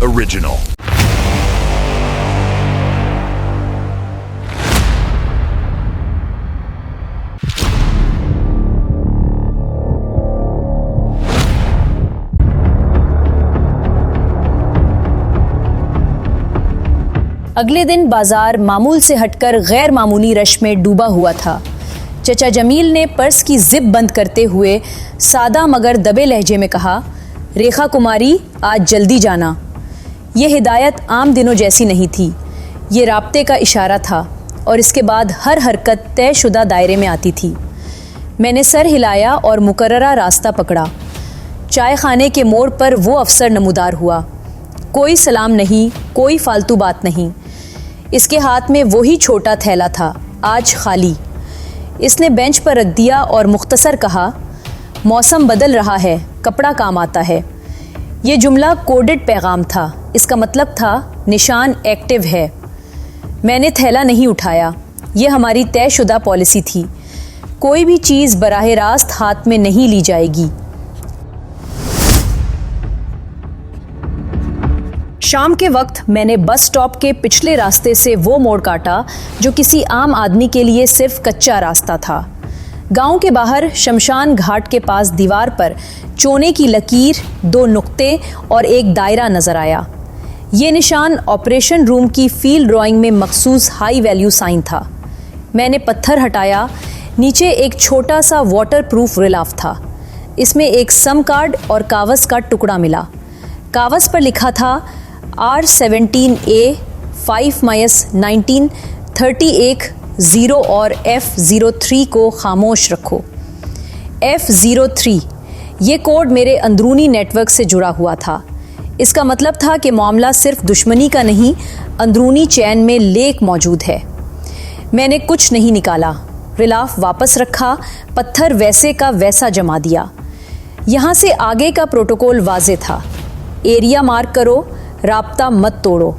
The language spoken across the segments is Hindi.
original. अगले दिन बाजार मामूल से हटकर गैर मामूली रश में डूबा हुआ था। चचा जमील ने पर्स की जिप बंद करते हुए सादा मगर दबे लहजे में कहा, रेखा कुमारी आज जल्दी जाना। ये हिदायत आम दिनों जैसी नहीं थी, ये राब्ते का इशारा था और इसके बाद हर हरकत तयशुदा दायरे में आती थी। मैंने सर हिलाया और मुकर्ररा रास्ता पकड़ा। चाय खाने के मोड़ पर वो अफसर नमूदार हुआ। कोई सलाम नहीं, कोई फालतू बात नहीं। इसके हाथ में वही छोटा थैला था, आज खाली। इसने बेंच पर रख दिया और मुख्तसर कहा, मौसम बदल रहा है, कपड़ा काम आता है। ये जुमला कोडेड पैगाम था। इसका मतलब था निशान एक्टिव है। मैंने थैला नहीं उठाया। ये हमारी तयशुदा पॉलिसी थी। कोई भी चीज़ बराह रास्त हाथ में नहीं ली जाएगी। शाम के वक्त मैंने बस स्टॉप के पिछले रास्ते से वो मोड़ काटा जो किसी आम आदमी के लिए सिर्फ कच्चा रास्ता था। गांव के बाहर शमशान घाट के पास दीवार पर चोने की लकीर, 2 नुक्ते और एक दायरा नजर आया। ये निशान ऑपरेशन रूम की फील्ड ड्राइंग में मखसूस हाई वैल्यू साइन था। मैंने पत्थर हटाया। नीचे एक छोटा सा वाटरप्रूफ रिलाफ था। इसमें एक सम कार्ड और कागज़ का टुकड़ा मिला। कागज़ पर लिखा था R17A 5-19 31 0 और F03 को खामोश रखो। F03 ये कोड मेरे अंदरूनी नेटवर्क से जुड़ा हुआ था। इसका मतलब था कि मामला सिर्फ दुश्मनी का नहीं, अंदरूनी चैन में लेक मौजूद है। मैंने कुछ नहीं निकाला, रिलाफ वापस रखा, पत्थर वैसे का वैसा जमा दिया। यहाँ से आगे का प्रोटोकॉल वाजे था, एरिया मार्क करो, राब्ता मत तोड़ो।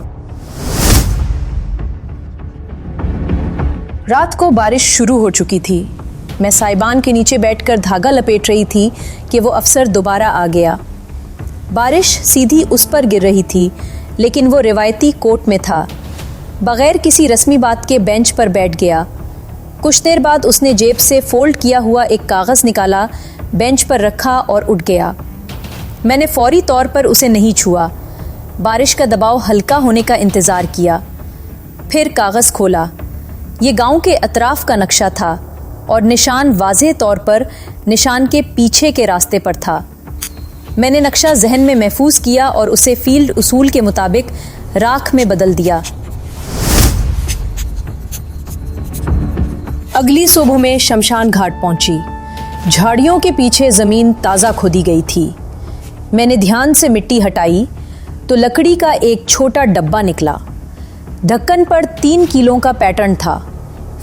रात को बारिश शुरू हो चुकी थी। मैं साइबान के नीचे बैठकर धागा लपेट रही थी कि वो अफसर दोबारा आ गया। बारिश सीधी उस पर गिर रही थी, लेकिन वो रिवायती कोट में था। बगैर किसी रस्मी बात के बेंच पर बैठ गया। कुछ देर बाद उसने जेब से फोल्ड किया हुआ एक कागज़ निकाला, बेंच पर रखा और उठ गया। मैंने फौरी तौर पर उसे नहीं छुआ। बारिश का दबाव हल्का होने का इंतज़ार किया। फिर कागज़ खोला। ये गांव के अतराफ का नक्शा था और निशान वाज़ेह तौर पर निशान के पीछे के रास्ते पर था। मैंने नक्शा जहन में महफूज किया और उसे फील्ड उसूल के मुताबिक राख में बदल दिया। अगली सुबह में शमशान घाट पहुंची। झाड़ियों के पीछे ज़मीन ताज़ा खोदी गई थी। मैंने ध्यान से मिट्टी हटाई तो लकड़ी का एक छोटा डब्बा निकला। ढक्कन पर 3 किलो का पैटर्न था,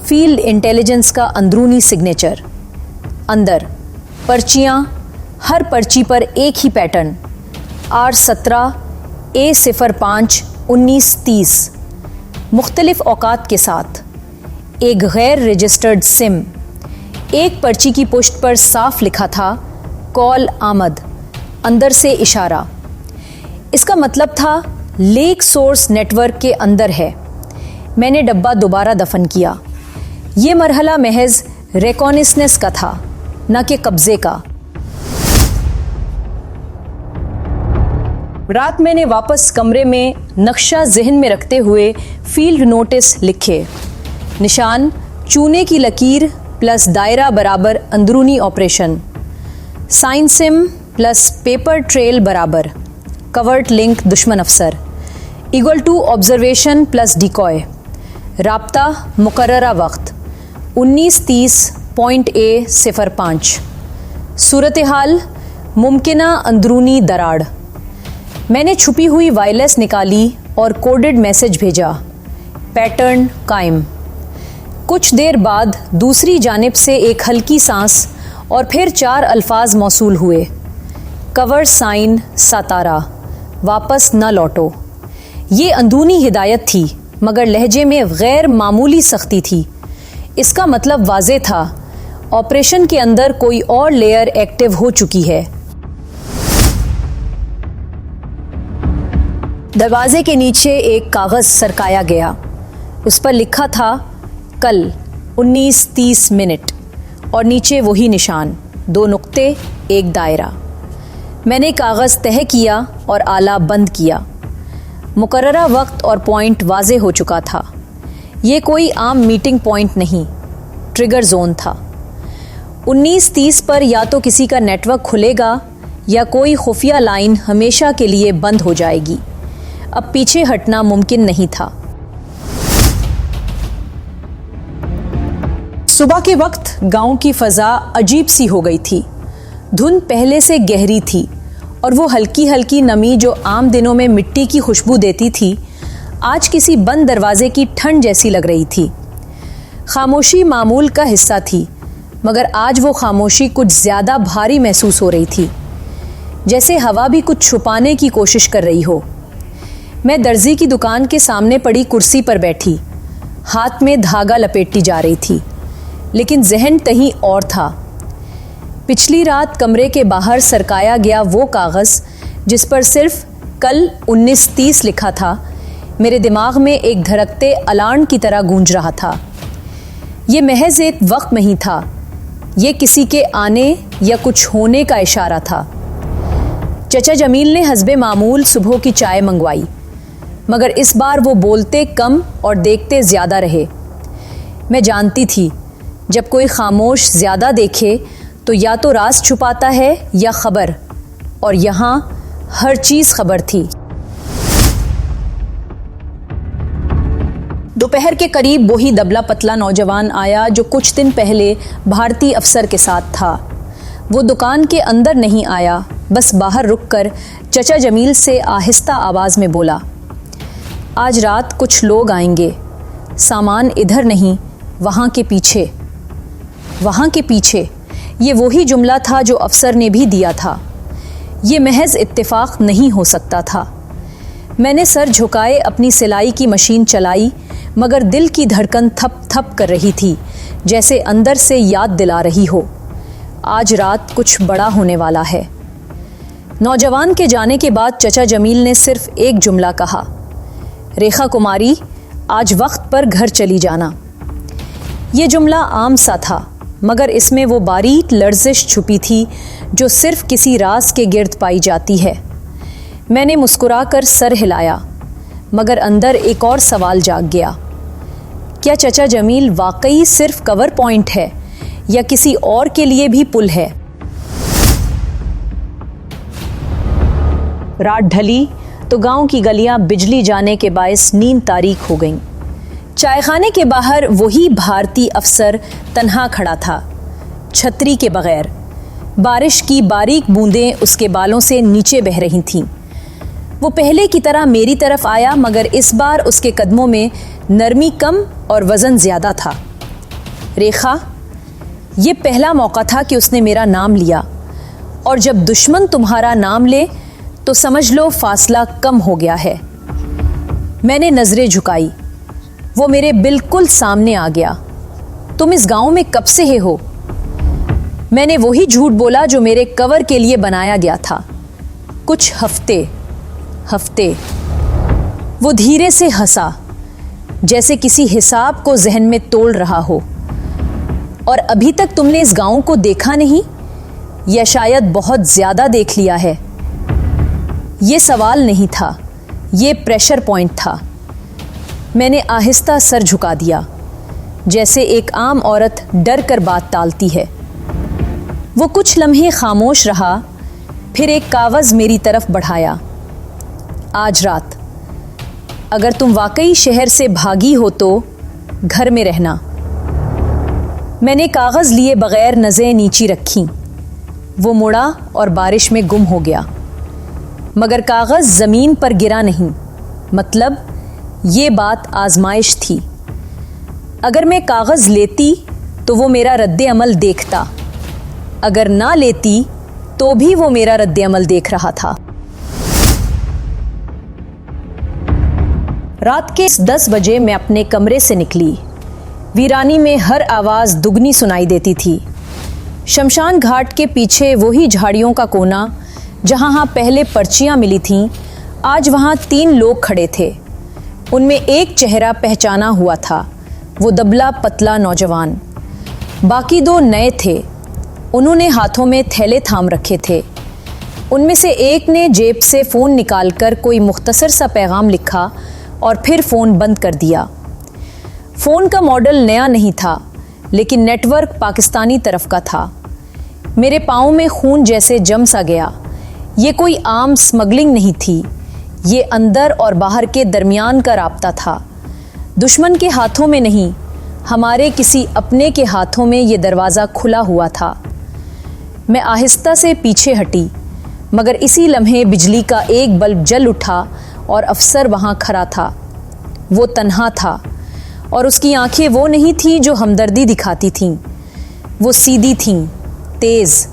फील्ड इंटेलिजेंस का अंदरूनी सिग्नेचर। अंदर पर्चियाँ, हर पर्ची पर एक ही पैटर्न, R17 A05 1930, मुख्तलिफ औकात के साथ। एक गैर रजिस्टर्ड सिम। एक पर्ची की पुष्ट पर साफ लिखा था, कॉल आमद, अंदर से इशारा। इसका मतलब था लेक सोर्स नेटवर्क के अंदर है। मैंने डब्बा दोबारा दफन किया। ये मरहला महज रेकॉनिसनेस का था, न कि कब्जे का। रात मैंने वापस कमरे में नक्शा जहन में रखते हुए फील्ड नोटिस लिखे। निशान चूने की लकीर प्लस दायरा बराबर अंदरूनी operation, sign SIM plus paper trail बराबर कवर्ट लिंक दुश्मन अफसर, equal to observation plus decoy, राब्ता मुकर्ररा वक्त 19:30.A05, सूरत हाल मुमकिना अंदरूनी दराड़। मैंने छुपी हुई वायरलेस निकाली और कोडेड मैसेज भेजा, पैटर्न कायम। कुछ देर बाद दूसरी जानिब से एक हल्की सांस और फिर 4 अल्फाज मौसूल हुए, कवर साइन सातारा, वापस न लौटो। ये अंदरूनी हिदायत थी मगर लहजे में गैर मामूली सख्ती थी। इसका मतलब वाज़े था, ऑपरेशन के अंदर कोई और लेयर एक्टिव हो चुकी है। दरवाजे के नीचे एक कागज़ सरकाया गया। उस पर लिखा था कल 19:30 मिनट और नीचे वही निशान, 2 नुक्ते, एक दायरा। मैंने कागज़ तह किया और आला बंद किया। मुकर्ररा वक्त और पॉइंट वाज़े हो चुका था। ये कोई आम मीटिंग पॉइंट नहीं, ट्रिगर जोन था। 19:30 पर या तो किसी का नेटवर्क खुलेगा या कोई खुफिया लाइन हमेशा के लिए बंद हो जाएगी। अब पीछे हटना मुमकिन नहीं था। सुबह के वक्त गांव की फजा अजीब सी हो गई थी। धुंध पहले से गहरी थी और वो हल्की हल्की नमी जो आम दिनों में मिट्टी की खुशबू देती थी, आज किसी बंद दरवाजे की ठंड जैसी लग रही थी। खामोशी मामूल का हिस्सा थी, मगर आज वो खामोशी कुछ ज्यादा भारी महसूस हो रही थी, जैसे हवा भी कुछ छुपाने की कोशिश कर रही हो। मैं दर्जी की दुकान के सामने पड़ी कुर्सी पर बैठी, हाथ में धागा लपेटती जा रही थी, लेकिन जहन कहीं और था। पिछली रात कमरे के बाहर सरकाया गया वो कागज़ जिस पर सिर्फ कल 19:30 लिखा था, मेरे दिमाग में एक धड़कते अलार्म की तरह गूंज रहा था। ये महज एक वक्त नहीं था, ये किसी के आने या कुछ होने का इशारा था। चचा जमील ने हस्बे मामूल सुबह की चाय मंगवाई, मगर इस बार वो बोलते कम और देखते ज़्यादा रहे। मैं जानती थी जब कोई खामोश ज़्यादा देखे तो या तो राज छुपाता है या खबर, और यहाँ हर चीज़ खबर थी। दोपहर के करीब वही दबला पतला नौजवान आया जो कुछ दिन पहले भारतीय अफसर के साथ था। वो दुकान के अंदर नहीं आया, बस बाहर रुककर चचा जमील से आहिस्ता आवाज़ में बोला, आज रात कुछ लोग आएंगे, सामान इधर नहीं, वहाँ के पीछे। वहाँ के पीछे, ये वही जुमला था जो अफसर ने भी दिया था। ये महज इत्तेफाक नहीं हो सकता था। मैंने सर झुकाए अपनी सिलाई की मशीन चलाई, मगर दिल की धड़कन थप थप कर रही थी, जैसे अंदर से याद दिला रही हो, आज रात कुछ बड़ा होने वाला है। नौजवान के जाने के बाद चचा जमील ने सिर्फ एक जुमला कहा, रेखा कुमारी, आज वक्त पर घर चली जाना। ये जुमला आम सा था, मगर इसमें वो बारीक लर्जिश छुपी थी जो सिर्फ किसी राज के गिर्द पाई जाती है। मैंने मुस्कुराकर सर हिलाया, मगर अंदर एक और सवाल जाग गया, क्या चचा जमील वाकई सिर्फ कवर पॉइंट है या किसी और के लिए भी पुल है? रात ढली तो गांव की गलियां बिजली जाने के बायस नींद तारीक हो गईं। चायखाने के बाहर वही भारतीय अफसर तन्हा खड़ा था, छतरी के बगैर। बारिश की बारीक बूंदें उसके बालों से नीचे बह रही थीं। वो पहले की तरह मेरी तरफ आया, मगर इस बार उसके कदमों में नरमी कम और वजन ज्यादा था। रेखा, ये पहला मौका था कि उसने मेरा नाम लिया, और जब दुश्मन तुम्हारा नाम ले तो समझ लो फासला कम हो गया है। मैंने नजरें झुकाई, वो मेरे बिल्कुल सामने आ गया। तुम इस गांव में कब से हो? मैंने वही झूठ बोला जो मेरे कवर के लिए बनाया गया था। कुछ हफ्ते। वो धीरे से हंसा, जैसे किसी हिसाब को जहन में तोल रहा हो। और अभी तक तुमने इस गांव को देखा नहीं, या शायद बहुत ज्यादा देख लिया है? ये सवाल नहीं था, ये प्रेशर पॉइंट था। मैंने आहिस्ता सर झुका दिया, जैसे एक आम औरत डर कर बात टालती है। वो कुछ लम्हे खामोश रहा, फिर एक कागज़ मेरी तरफ बढ़ाया। आज रात अगर तुम वाकई शहर से भागी हो तो घर में रहना। मैंने कागज़ लिए बगैर नज़रें नीची रखीं। वो मुड़ा और बारिश में गुम हो गया, मगर कागज़ ज़मीन पर गिरा नहीं। मतलब ये बात आजमाइश थी। अगर मैं कागज़ लेती तो वो मेरा रद्द अमल देखता, अगर ना लेती तो भी वो मेरा रद्द अमल देख रहा था। रात के 10 बजे मैं अपने कमरे से निकली। वीरानी में हर आवाज़ दुगनी सुनाई देती थी। शमशान घाट के पीछे वही झाड़ियों का कोना, जहाँ पहले पर्चियाँ मिली थीं, आज वहाँ 3 लोग खड़े थे। उनमें एक चेहरा पहचाना हुआ था, वो दबला पतला नौजवान। बाकी 2 नए थे, उन्होंने हाथों में थैले थाम रखे थे। उनमें से एक ने जेब से फ़ोन निकालकर कोई मुख्तसर सा पैगाम लिखा और फिर फ़ोन बंद कर दिया। फ़ोन का मॉडल नया नहीं था, लेकिन नेटवर्क पाकिस्तानी तरफ का था। मेरे पाँव में खून जैसे जम सा गया। ये कोई आम स्मगलिंग नहीं थी, ये अंदर और बाहर के दरमियान का राब्ता था। दुश्मन के हाथों में नहीं, हमारे किसी अपने के हाथों में ये दरवाज़ा खुला हुआ था। मैं आहिस्ता से पीछे हटी, मगर इसी लम्हे बिजली का एक बल्ब जल उठा और अफसर वहाँ खड़ा था। वो तन्हा था और उसकी आंखें वो नहीं थीं जो हमदर्दी दिखाती थीं। वो सीधी थीं, तेज़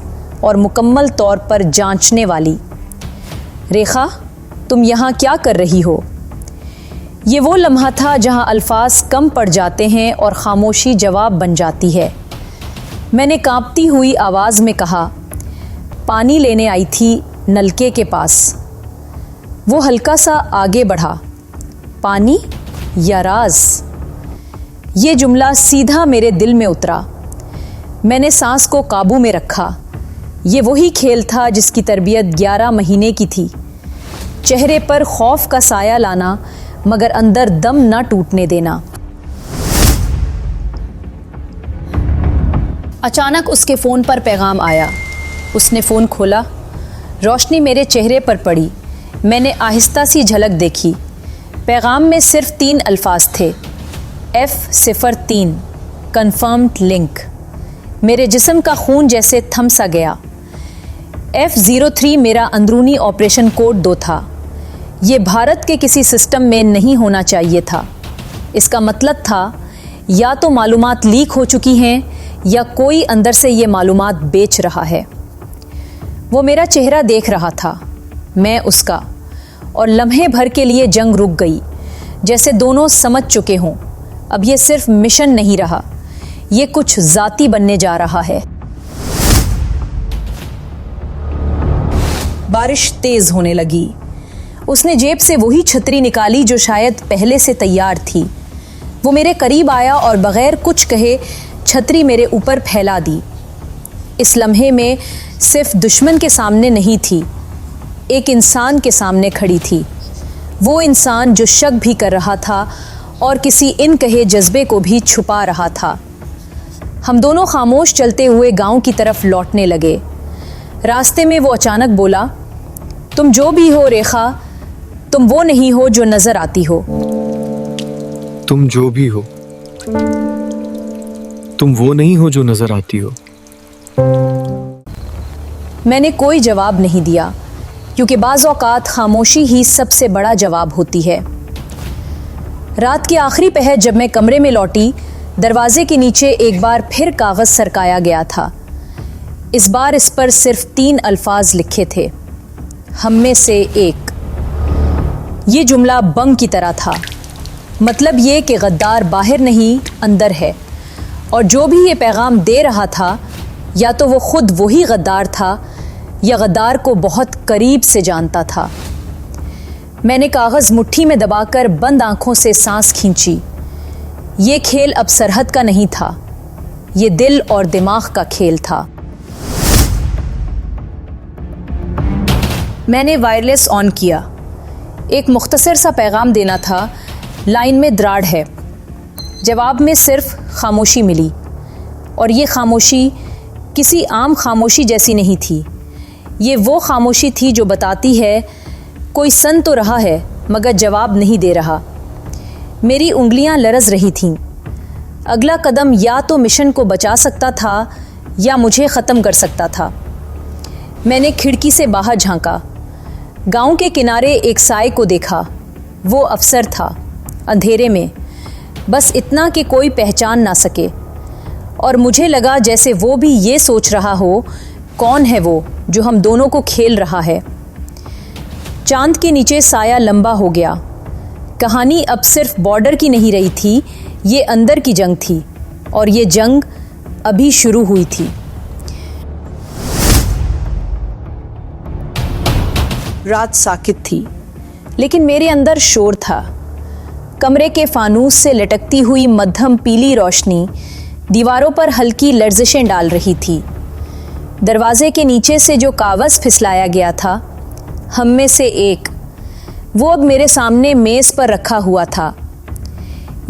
और मुकम्मल तौर पर जांचने वाली। रेखा, तुम यहाँ क्या कर रही हो? ये वो लम्हा था जहाँ अल्फाज कम पड़ जाते हैं और खामोशी जवाब बन जाती है। मैंने कांपती हुई आवाज़ में कहा, पानी लेने आई थी नलके के पास। वो हल्का सा आगे बढ़ा, पानी या राज? ये जुमला सीधा मेरे दिल में उतरा। मैंने सांस को काबू में रखा। ये वही खेल था जिसकी तरबियत 11 महीने की थी। चेहरे पर खौफ का साया लाना, मगर अंदर दम न टूटने देना। अचानक उसके फ़ोन पर पैगाम आया। उसने फ़ोन खोला, रोशनी मेरे चेहरे पर पड़ी। मैंने आहिस्ता सी झलक देखी। पैगाम में सिर्फ 3 अल्फाज थे, F03 कन्फर्म्ड लिंक। मेरे जिस्म का खून जैसे थम सा गया। F03 मेरा अंदरूनी ऑपरेशन कोड 2 था। ये भारत के किसी सिस्टम में नहीं होना चाहिए था। इसका मतलब था या तो मालूमात लीक हो चुकी हैं या कोई अंदर से ये मालूमात बेच रहा है। वो मेरा चेहरा देख रहा था, मैं उसका, और लम्हे भर के लिए जंग रुक गई, जैसे दोनों समझ चुके हों अब ये सिर्फ मिशन नहीं रहा, ये कुछ ज़ाती बनने जा रहा है। बारिश तेज होने लगी। उसने जेब से वही छतरी निकाली जो शायद पहले से तैयार थी। वो मेरे करीब आया और बगैर कुछ कहे छतरी मेरे ऊपर फैला दी। इस लम्हे में सिर्फ दुश्मन के सामने नहीं थी, एक इंसान के सामने खड़ी थी। वो इंसान जो शक भी कर रहा था और किसी इन कहे जज्बे को भी छुपा रहा था। हम दोनों खामोश चलते हुए गांव की तरफ लौटने लगे। रास्ते में वो अचानक बोला, तुम जो भी हो रेखा, तुम वो नहीं हो जो नजर आती हो। तुम जो भी हो, तुम वो नहीं हो जो नजर आती हो। मैंने कोई जवाब नहीं दिया, क्योंकि बाज़ औक़ात खामोशी ही सबसे बड़ा जवाब होती है। रात के आखिरी पहर जब मैं कमरे में लौटी, दरवाजे के नीचे एक बार फिर कागज़ सरकाया गया था। इस बार इस पर सिर्फ 3 अल्फाज लिखे थे, हम में से एक। ये जुमला बम की तरह था। मतलब ये कि गद्दार बाहर नहीं, अंदर है, और जो भी ये पैगाम दे रहा था, या तो वो खुद वही गद्दार था या गद्दार को बहुत करीब से जानता था। मैंने कागज़ मुट्ठी में दबाकर बंद आंखों से सांस खींची। ये खेल अब सरहद का नहीं था, ये दिल और दिमाग का खेल था। मैंने वायरलेस ऑन किया। एक मुख्तसर सा पैगाम देना था, लाइन में द्राड़ है। जवाब में सिर्फ खामोशी मिली, और ये खामोशी किसी आम खामोशी जैसी नहीं थी। ये वो खामोशी थी जो बताती है कोई सुन तो रहा है मगर जवाब नहीं दे रहा। मेरी उंगलियां लरज़ रही थीं। अगला कदम या तो मिशन को बचा सकता था या मुझे ख़त्म कर सकता था। मैंने खिड़की से बाहर झांका। गांव के किनारे एक साए को देखा। वो अफसर था, अंधेरे में, बस इतना कि कोई पहचान ना सके। और मुझे लगा जैसे वो भी ये सोच रहा हो, कौन है वो जो हम दोनों को खेल रहा है। चांद के नीचे साया लंबा हो गया। कहानी अब सिर्फ बॉर्डर की नहीं रही थी, ये अंदर की जंग थी, और ये जंग अभी शुरू हुई थी। रात साकित थी। लेकिन मेरे अंदर शोर था। कमरे के फानूस से लटकती हुई मध्यम पीली रोशनी दीवारों पर हल्की लर्जिशें डाल रही थी। दरवाजे के नीचे से जो कागज़ फिसलाया गया था, हम में से एक, वो अब मेरे सामने मेज़ पर रखा हुआ था।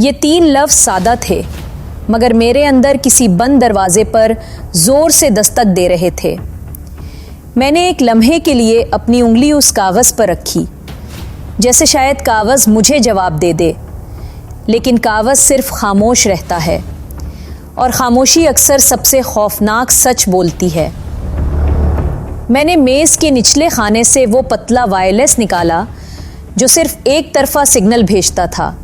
ये 3 लफ्ज़ सादा थे, मगर मेरे अंदर किसी बंद दरवाजे पर ज़ोर से दस्तक दे रहे थे। मैंने एक लम्हे के लिए अपनी उंगली उस कागज़ पर रखी, जैसे शायद कागज़ मुझे जवाब दे दे, लेकिन कागज़ सिर्फ खामोश रहता है, और खामोशी अक्सर सबसे खौफनाक सच बोलती है। मैंने मेज़ के निचले खाने से वो पतला वायरलेस निकाला जो सिर्फ एक तरफा सिग्नल भेजता था।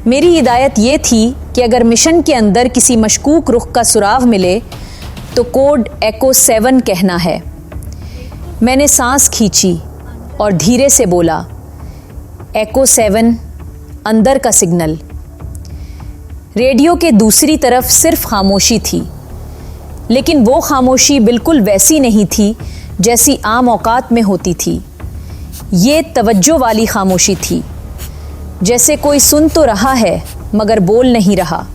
मेरी हिदायत ये थी कि अगर मिशन के अंदर किसी मशकूक रुख का सुराग मिले तो कोड एको 7 कहना है। मैंने सांस खींची और धीरे से बोला, एको 7, अंदर का सिग्नल। रेडियो के दूसरी तरफ सिर्फ खामोशी थी, लेकिन वो खामोशी बिल्कुल वैसी नहीं थी जैसी आम औकात में होती थी। ये तवज्जो वाली खामोशी थी, जैसे कोई सुन तो रहा है मगर बोल नहीं रहा।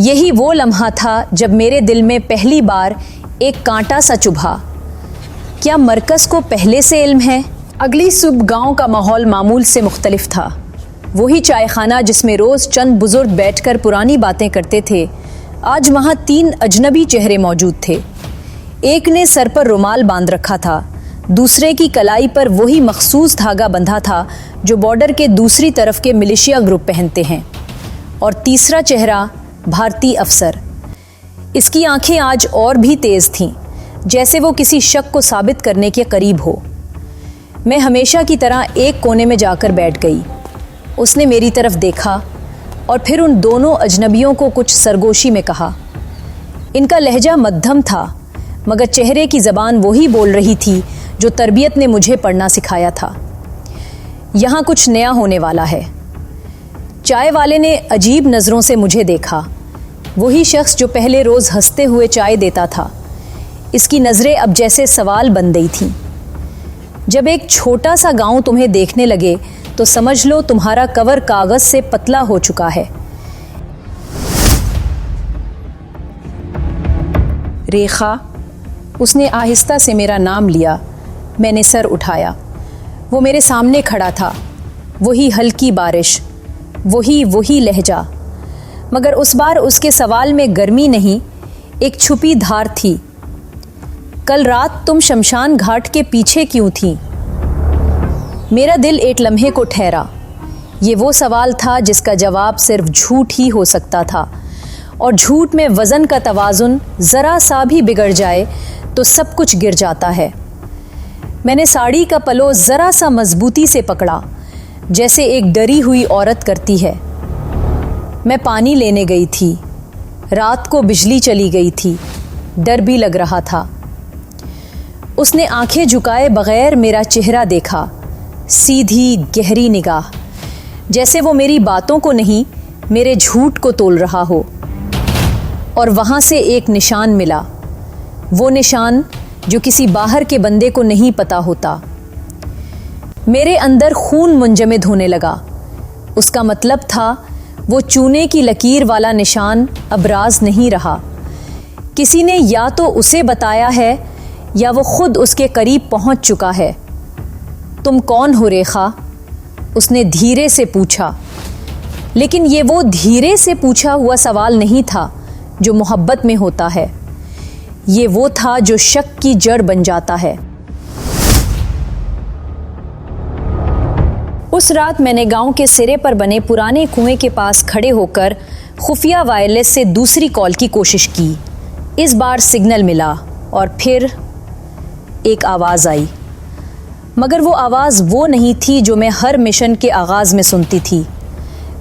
यही वो लम्हा था जब मेरे दिल में पहली बार एक कांटा सा चुभा। क्या मरकज़ को पहले से इल्म है? अगली सुबह गांव का माहौल मामूल से मुख्तलिफ था। वही चायखाना जिसमें रोज़ चंद बुजुर्ग बैठकर पुरानी बातें करते थे, आज वहाँ 3 अजनबी चेहरे मौजूद थे। एक ने सर पर रुमाल बांध रखा था, दूसरे की कलाई पर वही मखसूस धागा बंधा था जो बॉर्डर के दूसरी तरफ के मिलिशिया ग्रुप पहनते हैं, और तीसरा चेहरा भारतीय अफसर। इसकी आंखें आज और भी तेज़ थीं, जैसे वो किसी शक को साबित करने के करीब हो। मैं हमेशा की तरह एक कोने में जाकर बैठ गई। उसने मेरी तरफ देखा और फिर उन दोनों अजनबियों को कुछ सरगोशी में कहा। इनका लहजा मध्यम था, मगर चेहरे की ज़बान वही बोल रही थी जो तरबियत ने मुझे पढ़ना सिखाया था। यहाँ कुछ नया होने वाला है। चाय वाले ने अजीब नज़रों से मुझे देखा, वही शख्स जो पहले रोज़ हंसते हुए चाय देता था। इसकी नज़रें अब जैसे सवाल बन गई थीं। जब एक छोटा सा गांव तुम्हें देखने लगे तो समझ लो तुम्हारा कवर कागज़ से पतला हो चुका है। रेखा, उसने आहिस्ता से मेरा नाम लिया। मैंने सर उठाया। वो मेरे सामने खड़ा था, वही हल्की बारिश, वही लहजा, मगर उस बार उसके सवाल में गर्मी नहीं, एक छुपी धार थी। कल रात तुम शमशान घाट के पीछे क्यों थी? मेरा दिल एक लम्हे को ठहरा। ये वो सवाल था जिसका जवाब सिर्फ झूठ ही हो सकता था, और झूठ में वज़न का तवाज़ुन ज़रा सा भी बिगड़ जाए तो सब कुछ गिर जाता है। मैंने साड़ी का पलो ज़रा सा मजबूती से पकड़ा, जैसे एक डरी हुई औरत करती है। मैं पानी लेने गई थी। रात को बिजली चली गई थी, डर भी लग रहा था। उसने आंखें झुकाए बगैर मेरा चेहरा देखा, सीधी गहरी निगाह, जैसे वो मेरी बातों को नहीं, मेरे झूठ को तोल रहा हो। और वहाँ से एक निशान मिला, वो निशान जो किसी बाहर के बंदे को नहीं पता होता। मेरे अंदर खून मुंजमद होने लगा। उसका मतलब था वो चूने की लकीर वाला निशान अब राज नहीं रहा। किसी ने या तो उसे बताया है या वो खुद उसके करीब पहुंच चुका है। तुम कौन हो रेखा? उसने धीरे से पूछा, लेकिन ये वो धीरे से पूछा हुआ सवाल नहीं था जो मोहब्बत में होता है। ये वो था जो शक की जड़ बन जाता है। उस रात मैंने गांव के सिरे पर बने पुराने कुएं के पास खड़े होकर खुफिया वायरलेस से दूसरी कॉल की कोशिश की। इस बार सिग्नल मिला और फिर एक आवाज़ आई, मगर वो आवाज़ वो नहीं थी जो मैं हर मिशन के आगाज़ में सुनती थी।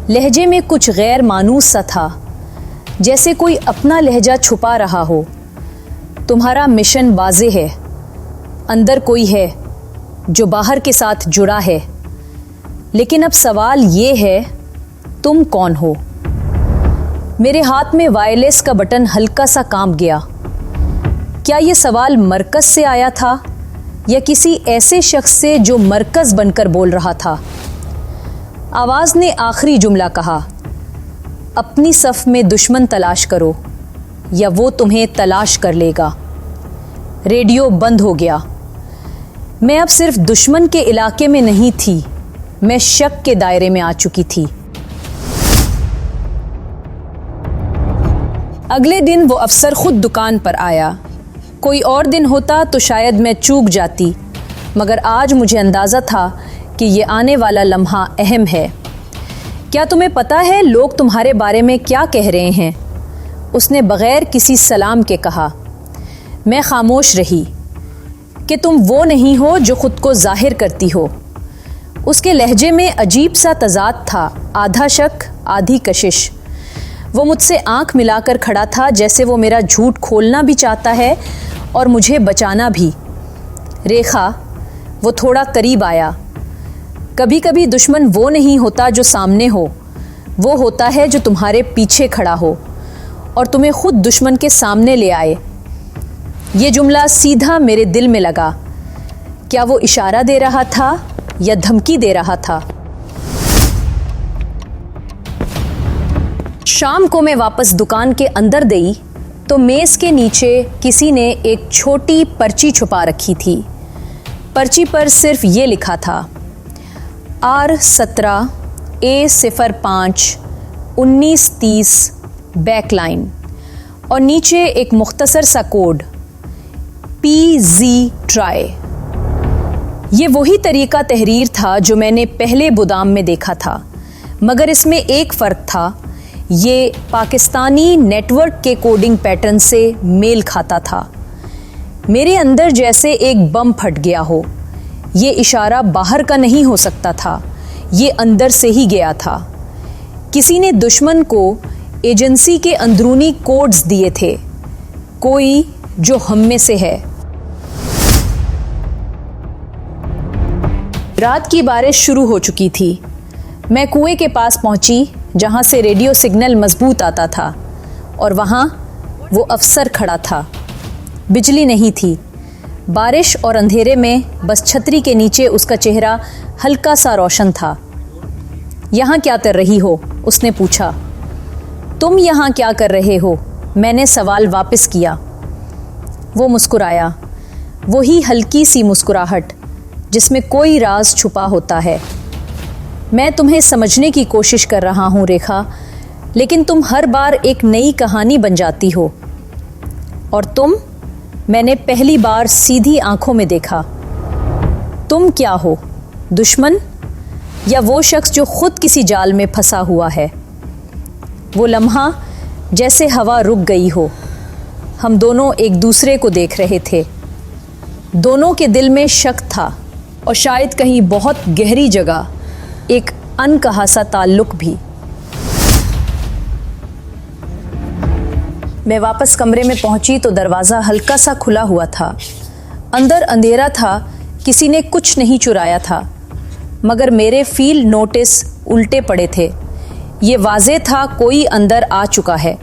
लहजे में कुछ गैर मानूस सा था, जैसे कोई अपना लहजा छुपा रहा हो। तुम्हारा मिशन वाज़े है, अंदर कोई है जो बाहर के साथ जुड़ा है, लेकिन अब सवाल ये है, तुम कौन हो? मेरे हाथ में वायरलेस का बटन हल्का सा कांप गया। क्या ये सवाल मरकज़ से आया था या किसी ऐसे शख्स से जो मरकज बनकर बोल रहा था। आवाज़ ने आखिरी जुमला कहा, अपनी सफ़ में दुश्मन तलाश करो या वो तुम्हें तलाश कर लेगा। रेडियो बंद हो गया। मैं अब सिर्फ दुश्मन के इलाके में नहीं थी, मैं शक के दायरे में आ चुकी थी। अगले दिन वो अफसर खुद दुकान पर आया। कोई और दिन होता तो शायद मैं चूक जाती, मगर आज मुझे अंदाज़ा था कि ये आने वाला लम्हा अहम है। क्या तुम्हें पता है लोग तुम्हारे बारे में क्या कह रहे हैं? उसने बग़ैर किसी सलाम के कहा। मैं खामोश रही। कि तुम वो नहीं हो जो खुद को जाहिर करती हो। उसके लहजे में अजीब सा तज़ाद था, आधा शक आधी कशिश। वो मुझसे आंख मिलाकर खड़ा था, जैसे वो मेरा झूठ खोलना भी चाहता है और मुझे बचाना भी। रेखा, वो थोड़ा करीब आया। कभी कभी दुश्मन वो नहीं होता जो सामने हो, वो होता है जो तुम्हारे पीछे खड़ा हो और तुम्हें खुद दुश्मन के सामने ले आए। ये जुमला सीधा मेरे दिल में लगा। क्या वो इशारा दे रहा था या धमकी दे रहा था? शाम को मैं वापस दुकान के अंदर गई तो मेज़ के नीचे किसी ने एक छोटी पर्ची छुपा रखी थी। पर्ची पर सिर्फ ये लिखा था, R17 A05 1930 बैकलाइन, और नीचे एक मुख्तसर सा कोड PZ ट्राई। ये वही तरीका तहरीर था जो मैंने पहले बुदाम में देखा था, मगर इसमें एक फ़र्क था, ये पाकिस्तानी नेटवर्क के कोडिंग पैटर्न से मेल खाता था। मेरे अंदर जैसे एक बम फट गया हो। ये इशारा बाहर का नहीं हो सकता था, ये अंदर से ही गया था। किसी ने दुश्मन को एजेंसी के अंदरूनी कोड्स दिए थे, कोई जो हम में से है। रात की बारिश शुरू हो चुकी थी। मैं कुएं के पास पहुंची जहां से रेडियो सिग्नल मजबूत आता था, और वहां वो अफसर खड़ा था। बिजली नहीं थी। बारिश और अंधेरे में बस छतरी के नीचे उसका चेहरा हल्का सा रोशन था। यहाँ क्या कर रही हो? उसने पूछा। तुम यहाँ क्या कर रहे हो? मैंने सवाल वापस किया। वो मुस्कुराया, वही हल्की सी मुस्कुराहट जिसमें कोई राज छुपा होता है। मैं तुम्हें समझने की कोशिश कर रहा हूँ रेखा, लेकिन तुम हर बार एक नई कहानी बन जाती हो। और तुम? मैंने पहली बार सीधी आंखों में देखा। तुम क्या हो? दुश्मन या वो शख्स जो खुद किसी जाल में फंसा हुआ है? वो लम्हा जैसे हवा रुक गई हो। हम दोनों एक दूसरे को देख रहे थे। दोनों के दिल में शक था और शायद कहीं बहुत गहरी जगह एक अनकहा सा ताल्लुक भी। मैं वापस कमरे में पहुंची तो दरवाज़ा हल्का सा खुला हुआ था। अंदर अंधेरा था, किसी ने कुछ नहीं चुराया था, मगर मेरे फील्ड नोटिस उल्टे पड़े थे। ये वाज़े था कोई अंदर आ चुका है।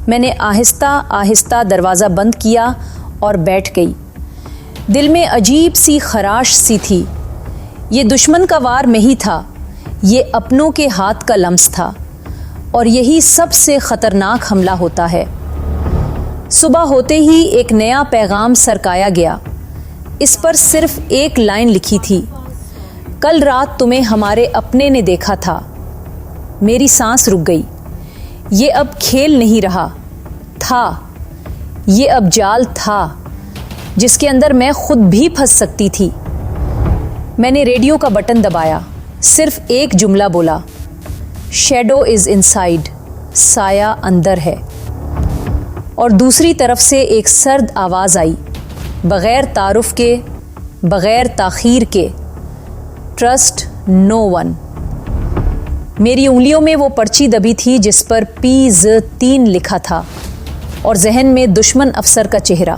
मैंने आहिस्ता आहिस्ता दरवाज़ा बंद किया और बैठ गई। दिल में अजीब सी खराश सी थी। ये दुश्मन का वार नहीं था, ये अपनों के हाथ का लम्स था, और यही सबसे ख़तरनाक हमला होता है। सुबह होते ही एक नया पैगाम सरकाया गया। इस पर सिर्फ एक लाइन लिखी थी, कल रात तुम्हें हमारे अपने ने देखा था। मेरी सांस रुक गई। ये अब खेल नहीं रहा था, ये अब जाल था जिसके अंदर मैं खुद भी फंस सकती थी। मैंने रेडियो का बटन दबाया, सिर्फ एक जुमला बोला, शैडो इज़ इनसाइड, साया अंदर है। और दूसरी तरफ से एक सर्द आवाज़ आई, बग़ैर तारुफ के, बग़ैर ताख़ीर के, ट्रस्ट नो वन। मेरी उंगलियों में वो पर्ची दबी थी जिस पर PZ3 लिखा था, और जहन में दुश्मन अफसर का चेहरा।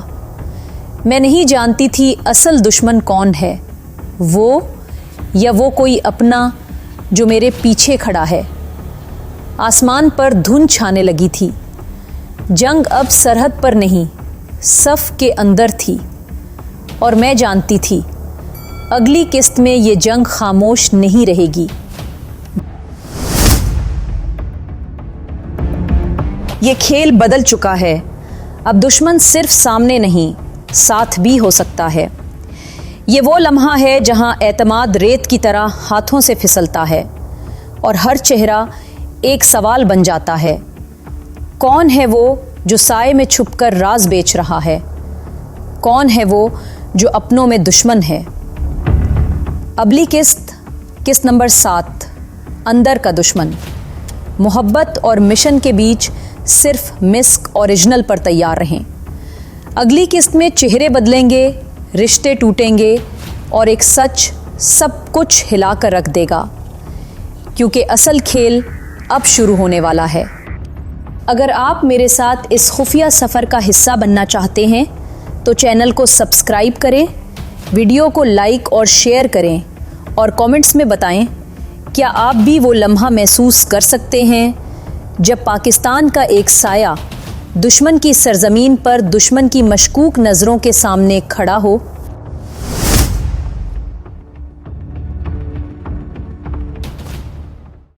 मैं नहीं जानती थी असल दुश्मन कौन है, वो या वो कोई अपना जो मेरे पीछे खड़ा है। आसमान पर धुंध छाने लगी थी। जंग अब सरहद पर नहीं, सफ़ के अंदर थी। और मैं जानती थी अगली किस्त में ये जंग खामोश नहीं रहेगी। ये खेल बदल चुका है। अब दुश्मन सिर्फ सामने नहीं, साथ भी हो सकता है। ये वो लम्हा है जहां एतमाद रेत की तरह हाथों से फिसलता है और हर चेहरा एक सवाल बन जाता है। कौन है वो जो साए में छुपकर राज बेच रहा है? कौन है वो जो अपनों में दुश्मन है? अगली किस्त नंबर 7, अंदर का दुश्मन। मोहब्बत और मिशन के बीच सिर्फ मिस्क ओरिजिनल पर तैयार रहें। अगली किस्त में चेहरे बदलेंगे, रिश्ते टूटेंगे और एक सच सब कुछ हिलाकर रख देगा, क्योंकि असल खेल अब शुरू होने वाला है। अगर आप मेरे साथ इस खुफिया सफ़र का हिस्सा बनना चाहते हैं तो चैनल को सब्सक्राइब करें, वीडियो को लाइक और शेयर करें और कमेंट्स में बताएं क्या आप भी वो लम्हा महसूस कर सकते हैं जब पाकिस्तान का एक साया दुश्मन की सरजमीन पर दुश्मन की मशकूक नज़रों के सामने खड़ा हो।